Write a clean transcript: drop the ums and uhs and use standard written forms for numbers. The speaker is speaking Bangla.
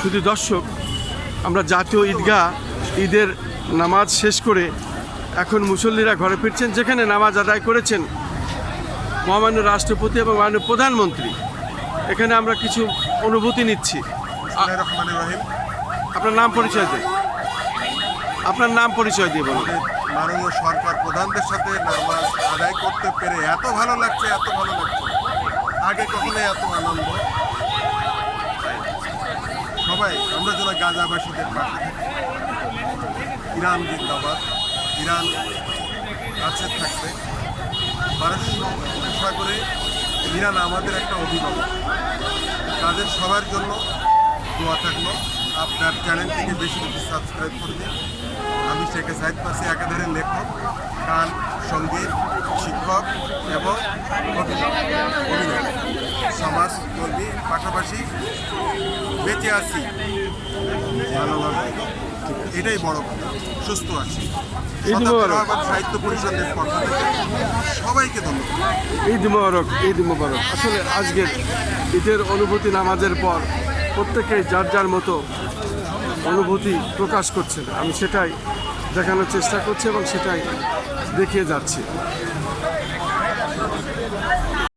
শুধু দর্শক, আমরা জাতীয় ঈদগাহ ঈদের নামাজ শেষ করে এখন মুসল্লিরা ঘরে ফিরছেন, যেখানে নামাজ আদায় করেছেন মহামান্য রাষ্ট্রপতি এবং মাননীয় প্রধানমন্ত্রী। এখানে আমরা কিছু অনুভূতি নিচ্ছি। আপনার নাম পরিচয় দিন, আপনার নাম পরিচয় দিয়ে বলুন। মাননীয় সরকার প্রধানদের সাথে নামাজ আদায় করতে পেরে এত ভালো লাগছে, এত ভালো লাগছে, আগে কখনো এত আনন্দ। সবাই আমরা যেন গাজাবাসীদের পাশে থাকি। ইরান জিন্দাবাদ, ইরান কাছে থাকবে। পারস্য সাগরে ইরান আমাদের একটা অভিভাবক। তাদের সবার জন্য দোয়া থাকলো। আপনার চ্যানেলটিকে বেশি বেশি সাবস্ক্রাইব করবেন। আমি শেখ সাইদ পাশে একাধারে লেখক, গান, সঙ্গীত, শিক্ষক এবং অভিনয়, সমাজকর্মী, পাশাপাশি বেঁচে আছি ভালোভাবে, এটাই বড় কথা। সুস্থ আছি। সাহিত্য পরিষদের পক্ষ থেকে সবাইকে ধন্যবাদ। ঈদ মোবারক, ঈদ মোবারক। আসলে আজকের ঈদের অনুভূতি নামাজের পর প্রত্যেকেই যার যার মতো অনুভূতি প্রকাশ করছেন। আমি সেটাই দেখানোর চেষ্টা করছি এবং সেটাই দেখিয়ে যাচ্ছি।